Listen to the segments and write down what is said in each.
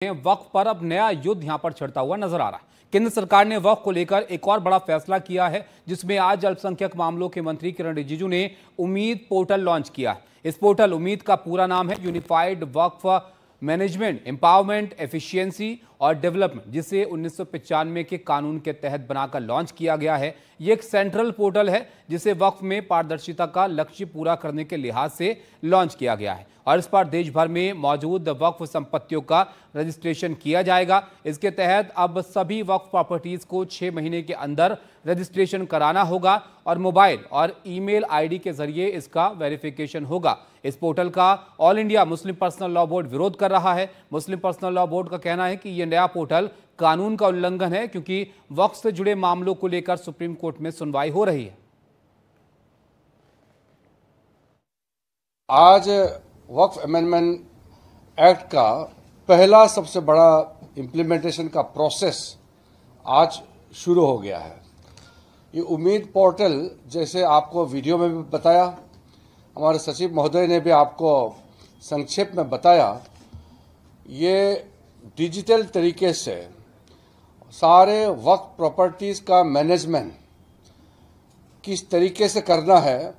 वक्फ पर अब नया युद्ध यहां पर छिड़ता हुआ नजर आ रहा है। केंद्र सरकार ने वक्फ को लेकर एक और बड़ा फैसला किया है, जिसमें आज अल्पसंख्यक मामलों के मंत्री किरण रिजिजू ने उम्मीद पोर्टल लॉन्च किया है। इस पोर्टल उम्मीद का पूरा नाम है यूनिफाइड वक्फ मैनेजमेंट एम्पावरमेंट एफिशिएंसी और डेवलपमेंट, जिसे 1995 के कानून के तहत बनाकर लॉन्च किया गया है। ये एक सेंट्रल पोर्टल है जिसे वक्फ में पारदर्शिता का लक्ष्य पूरा करने के लिहाज से लॉन्च किया गया है और इस पर देश भर में मौजूद वक्फ संपत्तियों का रजिस्ट्रेशन किया जाएगा। इसके तहत अब सभी वक्फ प्रॉपर्टीज को 6 महीने के अंदर रजिस्ट्रेशन कराना होगा और मोबाइल और ईमेल आईडी के जरिए इसका वेरिफिकेशन होगा। इस पोर्टल का all India Muslim personal law board विरोध कर रहा है। मुस्लिम पर्सनल लॉ बोर्ड का कहना है कि यह नया पोर्टल कानून का उल्लंघन है, क्योंकि वक्फ से जुड़े मामलों को लेकर सुप्रीम कोर्ट में सुनवाई हो रही है। आज वक्फ अमेंडमेंट एक्ट का पहला सबसे बड़ा इम्प्लीमेंटेशन का प्रोसेस आज शुरू हो गया है। ये उम्मीद पोर्टल, जैसे आपको वीडियो में भी बताया, हमारे सचिव महोदय ने भी आपको संक्षेप में बताया, ये डिजिटल तरीके से सारे वक्फ प्रॉपर्टीज़ का मैनेजमेंट किस तरीके से करना है,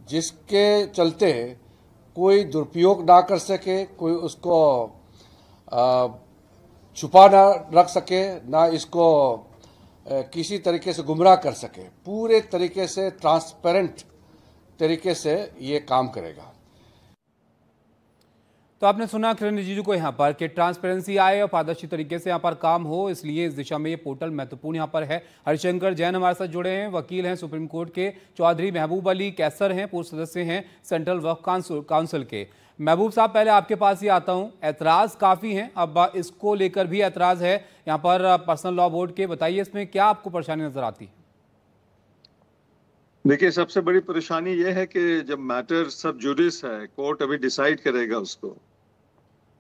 जिसके चलते कोई दुरुपयोग ना कर सके, कोई उसको छुपा ना रख सके, ना इसको किसी तरीके से गुमराह कर सके। पूरे तरीके से ट्रांसपेरेंट तरीके से ये काम करेगा। तो आपने सुना किरण रिजिजू को यहाँ पर कि ट्रांसपेरेंसी आए और पारदर्शी तरीके से यहाँ पर काम हो, इसलिए इस दिशा में ये पोर्टल महत्वपूर्ण यहाँ पर है। हरिशंकर जैन हमारे साथ जुड़े हैं, वकील हैं सुप्रीम कोर्ट के। चौधरी महबूब अली कैसर हैं, पूर्व सदस्य हैं सेंट्रल वक्फ काउंसिल के। महबूब साहब, पहले आपके पास ही आता हूँ। एतराज़ काफ़ी हैं, अब इसको लेकर भी एतराज़ है यहाँ पर पर्सनल लॉ बोर्ड के। बताइए इसमें क्या आपको परेशानी नजर आती है? देखिए, सबसे बड़ी परेशानी यह है कि जब मैटर सब जुडिस है, कोर्ट अभी डिसाइड करेगा उसको,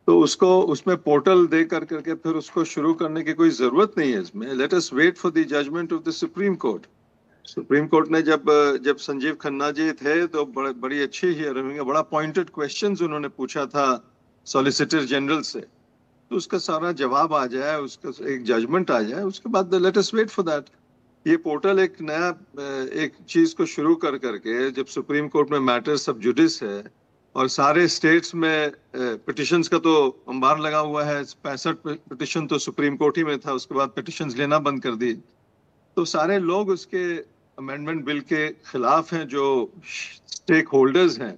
तो उसको उसमें पोर्टल दे करके फिर उसको शुरू करने की कोई जरूरत नहीं है इसमें। Let us wait for the judgement of the supreme court. Supreme court ने जब संजीव खन्ना जी थे तो बड़ी अच्छी हियरिंग, बड़ा पॉइंटेड क्वेश्चंस उन्होंने पूछा था सॉलिसिटर जनरल से, तो उसका सारा जवाब आ जाए, उसका एक जजमेंट आ जाए, उसके बाद let us wait for that. ये पोर्टल एक नया एक चीज को शुरू करके, जब सुप्रीम कोर्ट में मैटर सब जुडिस है और सारे स्टेट्स में पिटिशंस का तो अंबार लगा हुआ है, 65 पिटिशन तो सुप्रीम कोर्ट ही में था, उसके बाद पिटिशंस लेना बंद कर दी, तो सारे लोग उसके अमेंडमेंट बिल के खिलाफ हैं। जो स्टेक होल्डर्स हैं,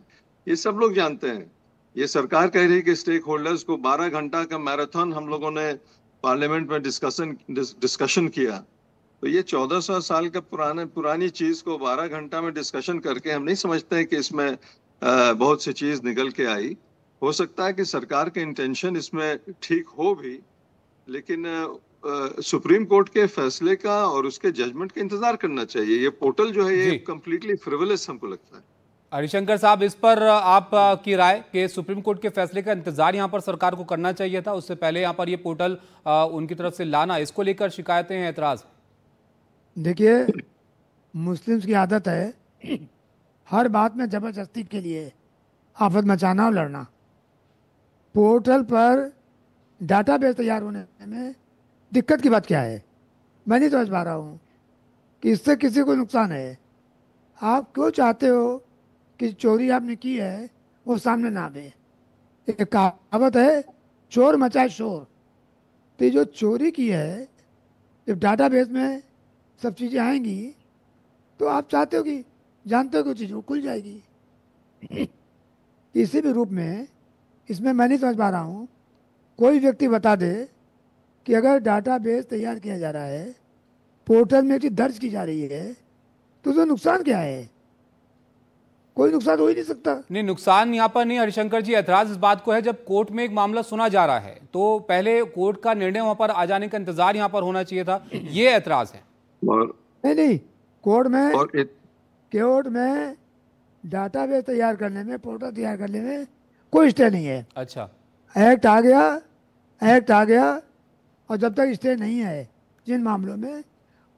ये सब लोग जानते हैं। ये सरकार कह रही है कि स्टेक होल्डर्स को 12 घंटा का मैराथन हम लोगों ने पार्लियामेंट में डिस्कशन किया, तो ये 1400 साल का पुरानी चीज को 12 घंटा में डिस्कशन करके हम नहीं समझते हैं कि इसमें बहुत सी चीज निकल के आई। हो सकता है कि सरकार के इंटेंशन इसमें ठीक हो भी, लेकिन सुप्रीम कोर्ट के फैसले का और उसके जजमेंट का इंतजार करना चाहिए। ये पोर्टल जो है ये कंप्लीटली फ्रिवलेस हमको लगता है। हरिशंकर साहब, इस पर आप की राय कि सुप्रीम कोर्ट के फैसले का इंतजार यहाँ पर सरकार को करना चाहिए था, उससे पहले यहाँ पर ये पोर्टल उनकी तरफ से लाना, इसको लेकर शिकायतें हैं, एतराज? देखिए, मुस्लिम्स की आदत है हर बात में जबरदस्ती के लिए आफत मचाना और लड़ना। पोर्टल पर डाटाबेस तैयार होने में दिक्कत की बात क्या है? मैं नहीं समझ पा रहा हूँ कि इससे किसी को नुकसान है। आप क्यों चाहते हो कि चोरी आपने की है वो सामने ना आवे? एक कहावत है, चोर मचाए शोर। तो जो चोरी की है, जब डाटाबेस में सब चीज़ें आएंगी तो आप चाहते हो कि जानते हो कि चीज़ वो खुल जाएगी। किसी भी रूप में इसमें मैं नहीं समझ पा रहा हूँ। कोई व्यक्ति बता दे कि अगर डाटाबेस तैयार किया जा रहा है, पोर्टल में चीज़ दर्ज की जा रही है, तो उसमें नुकसान क्या है? कोई नुकसान हो ही नहीं सकता। नहीं, नुकसान यहाँ पर नहीं हरिशंकर जी। एतराज इस बात को है, जब कोर्ट में एक मामला सुना जा रहा है तो पहले कोर्ट का निर्णय वहां पर आ जाने का इंतजार यहाँ पर होना चाहिए था, ये एतराज है। नहीं, कोर्ट में डाटाबेस तैयार करने में, पोर्टल तैयार करने में कोई स्टे नहीं है। अच्छा, एक्ट आ गया और जब तक स्टे नहीं है जिन मामलों में,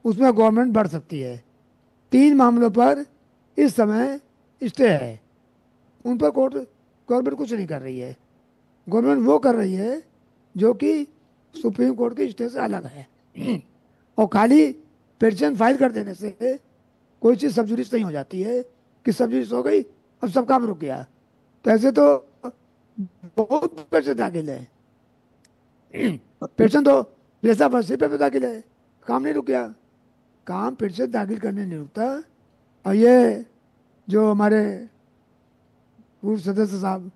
उसमें गवर्नमेंट बढ़ सकती है। 3 मामलों पर इस समय स्टे है, उन पर गवर्नमेंट कुछ नहीं कर रही है। गवर्नमेंट वो कर रही है जो कि सुप्रीम कोर्ट के स्टे से अलग है। और खाली पिटीशन फाइल कर देने से कोई चीज़ सब जुडिस नहीं हो जाती है कि सब जुडिस हो गई अब सब काम रुक गया। तो ऐसे तो बहुत पिटीशन दाखिल है, पिटीशन तो जैसा फंसी पे दाखिल है, काम नहीं रुक गया। काम पिटीशन दाखिल करने नहीं रुकता। और ये जो हमारे पूर्व सदस्य साहब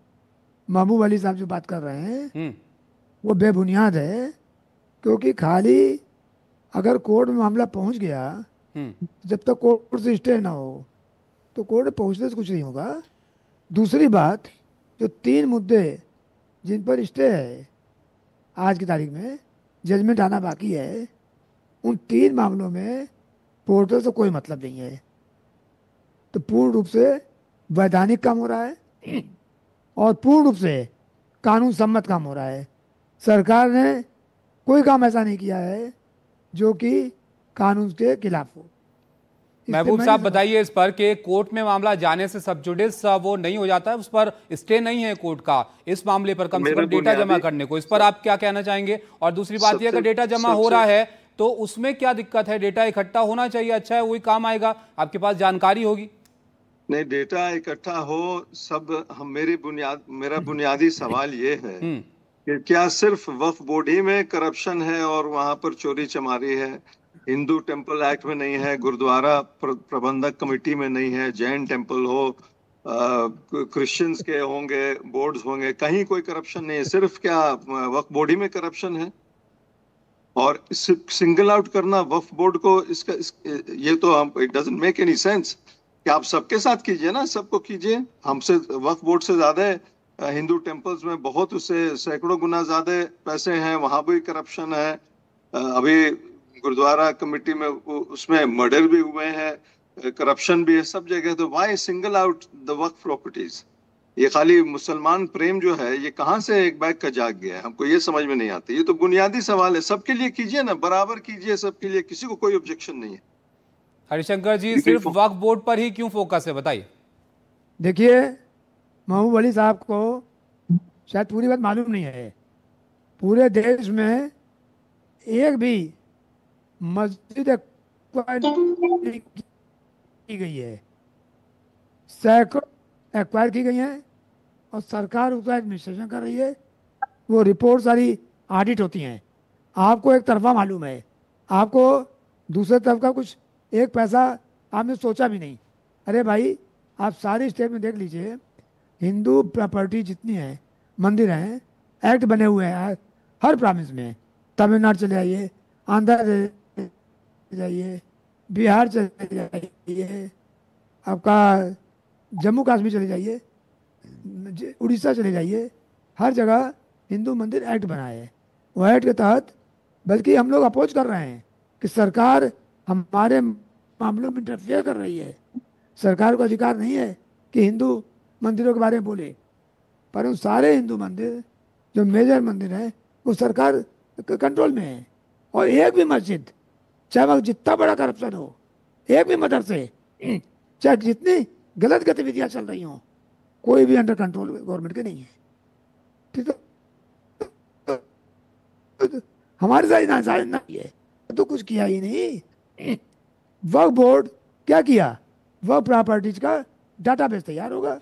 महबूब अली साहब जो बात कर रहे हैं वो बेबुनियाद है, क्योंकि खाली अगर कोर्ट में मामला पहुंच गया, जब तक कोर्ट से स्टे ना हो तो कोर्ट में पहुंचने से कुछ नहीं होगा। दूसरी बात, जो 3 मुद्दे जिन पर स्टे है आज की तारीख में, जजमेंट आना बाकी है, उन 3 मामलों में पोर्टल से कोई मतलब नहीं है। तो पूर्ण रूप से वैधानिक काम हो रहा है और पूर्ण रूप से कानून सम्मत काम हो रहा है। सरकार ने कोई काम ऐसा नहीं किया है जो कि कानून के खिलाफ हो। महबूब साहब बताइए इस पर कि कोर्ट में मामला जाने से सब जुडिस वो नहीं हो जाता है, उस पर स्टे नहीं है कोर्ट का इस मामले पर कम से कम डेटा जमा करने को, इस पर आप क्या कहना चाहेंगे? और दूसरी बात यह, अगर डेटा जमा हो रहा है तो उसमें क्या दिक्कत है? डेटा इकट्ठा होना चाहिए, अच्छा है, वही काम आएगा, आपके पास जानकारी होगी। नहीं, डेटा इकट्ठा हो सब, मेरा बुनियादी सवाल ये है कि क्या सिर्फ वक्फ बोर्ड ही में करप्शन है और वहां पर चोरी चमारी है? हिंदू टेम्पल एक्ट में नहीं है, गुरुद्वारा प्रबंधक कमेटी में नहीं है, जैन टेम्पल हो, क्रिश्चियंस के होंगे, बोर्ड्स होंगे, कहीं कोई करप्शन नहीं है? सिर्फ क्या वक्फ बोर्ड ही में करप्शन है? और सिंगल आउट करना वक्फ बोर्ड को, ये तो it doesn't make any sense कि आप सबके साथ कीजिए ना, सबको कीजिए। हमसे वक्फ बोर्ड से ज्यादा हिंदू टेम्पल्स में बहुत, उससे सैकड़ों गुना ज्यादा पैसे हैं, वहां भी करप्शन है। अभी गुरुद्वारा कमेटी में उसमें मर्डर भी हुए हैं, करप्शन भी है सब जगह। तो why single out the Waqf properties? ये खाली मुसलमान प्रेम जो है ये कहाँ से एक बैग का जाग गया है, हमको ये समझ में नहीं आती। ये तो बुनियादी सवाल है, सबके लिए कीजिए ना, बराबर कीजिए सबके लिए, किसी को कोई ऑब्जेक्शन नहीं है। हरिशंकर जी, सिर्फ वक्फ बोर्ड पर ही क्यों फोकस है, बताइए। देखिए, महबूब अली साहब को शायद पूरी बात मालूम नहीं है। पूरे देश में एक भी मस्जिद की गई है, सैकड़ों एक्वायर की गई हैं और सरकार उसका एडमिनिस्ट्रेशन कर रही है। वो रिपोर्ट सारी ऑडिट होती हैं। आपको एक तरफा मालूम है, आपको दूसरे तरफ का कुछ एक पैसा आपने सोचा भी नहीं। अरे भाई, आप सारी स्टेट में देख लीजिए, हिंदू प्रॉपर्टी जितनी है, मंदिर हैं, एक्ट बने हुए हैं हर प्रोविंस में। तमिलनाडु चले जाइए, आंध्र चले जाइए, बिहार चले जाइए, आपका जम्मू कश्मीर चले जाइए, उड़ीसा चले जाइए, हर जगह हिंदू मंदिर एक्ट बना है। वो एक्ट के तहत बल्कि हम लोग अपोज कर रहे हैं कि सरकार हमारे मामलों में इंटरफेयर कर रही है। सरकार को अधिकार नहीं है कि हिंदू मंदिरों के बारे में बोले, पर उन सारे हिंदू मंदिर जो मेजर मंदिर हैं वो सरकार कंट्रोल में है। और एक भी मस्जिद, चाहे वह जितना बड़ा करप्शन हो, एक भी मदरसे, चाहे जितनी गलत गतिविधियां चल रही हों, कोई भी अंडर कंट्रोल गवर्नमेंट के नहीं है। ठीक है, हमारे साथ ना है तो कुछ किया ही नहीं। वक्फ बोर्ड क्या किया? वक्फ प्रॉपर्टीज का डाटाबेस तैयार होगा,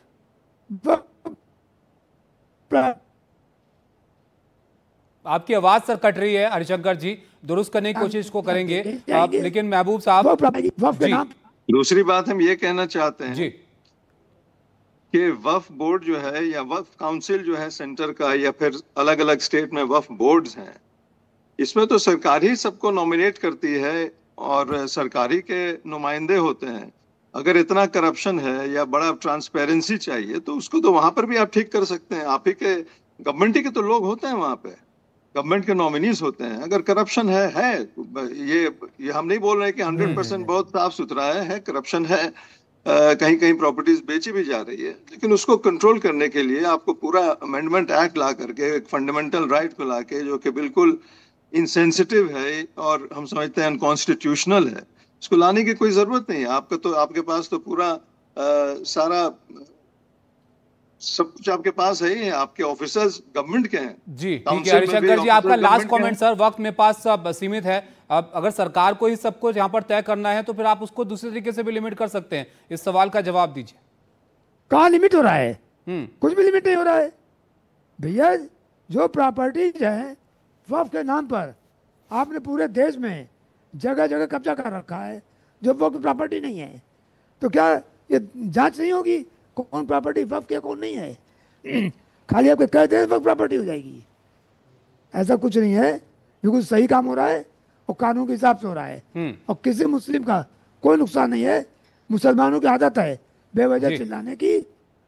आपकी आवाज सर कट रही है हरिशंकर जी, दुरुस्त करने की कोशिश को करेंगे लेकिन महबूब साहब, दूसरी बात हम ये कहना चाहते हैं जी कि वक्फ बोर्ड जो है या वक्फ काउंसिल जो है सेंटर का, या फिर अलग अलग स्टेट में वक्फ बोर्ड्स हैं, इसमें तो सरकार ही सबको नॉमिनेट करती है और सरकारी के नुमाइंदे होते हैं। अगर इतना करप्शन है या बड़ा ट्रांसपेरेंसी चाहिए तो उसको तो वहां पर भी आप ठीक कर सकते हैं। आप ही के गवर्नमेंट ही के तो लोग होते हैं वहां पे, गवर्नमेंट के नॉमिनीज होते हैं। अगर करप्शन है ये हम नहीं बोल रहे कि 100% बहुत साफ सुथरा है, करप्शन है, कहीं कहीं प्रॉपर्टीज बेची भी जा रही है, लेकिन उसको कंट्रोल करने के लिए आपको पूरा अमेंडमेंट एक्ट ला करके, एक फंडामेंटल राइट को ला के, जो कि बिल्कुल इनसेंसिटिव है और हम समझते हैं अनकॉन्स्टिट्यूशनल है, इसको लाने की कोई जरूरत नहीं है। आपके पास तो पूरा सारा सब कुछ आपके पास है ही, आपके ऑफिसर्स गवर्नमेंट के हैं। जी ठीक है काउंसिल में भी हरिशंकर जी, आपका ऑफिसर लास्ट गवर्नमेंट के कमेंट सर, वक्त में पास सब सीमित है। अब अगर सरकार को ही सब कुछ यहाँ पर तय करना है तो फिर आप उसको दूसरे तरीके से भी लिमिट कर सकते हैं। इस सवाल का जवाब दीजिए। कहाँ लिमिट हो रहा है? हम्म। कुछ भी लिमिट नहीं हो रहा है भैया। जो प्रॉपर्टीज है वक्फ के नाम पर आपने पूरे देश में जगह जगह कब्जा कर रखा है, जो वक्फ प्रॉपर्टी नहीं है। तो क्या ये जांच नहीं होगी कौन प्रॉपर्टी वक्फ की कौन नहीं है? खाली आपके कह दे वक्फ प्रॉपर्टी हो जाएगी, ऐसा कुछ नहीं है। बिल्कुल सही काम हो रहा है और कानून के हिसाब से हो रहा है और किसी मुस्लिम का कोई नुकसान नहीं है। मुसलमानों की आदत है बेवजह चिल्लाने की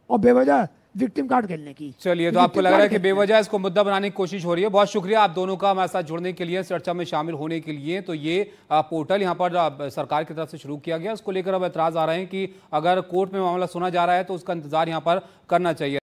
और बेवजह विक्टिम कार्ड खेलने की। चलिए, तो आपको लग रहा है कि बेवजह इसको मुद्दा बनाने की कोशिश हो रही है। बहुत शुक्रिया आप दोनों का हमारे साथ जुड़ने के लिए, चर्चा में शामिल होने के लिए। तो ये पोर्टल यहाँ पर सरकार की तरफ से शुरू किया गया, उसको लेकर अब एतराज आ रहे हैं कि अगर कोर्ट में मामला सुना जा रहा है तो उसका इंतजार यहाँ पर करना चाहिए।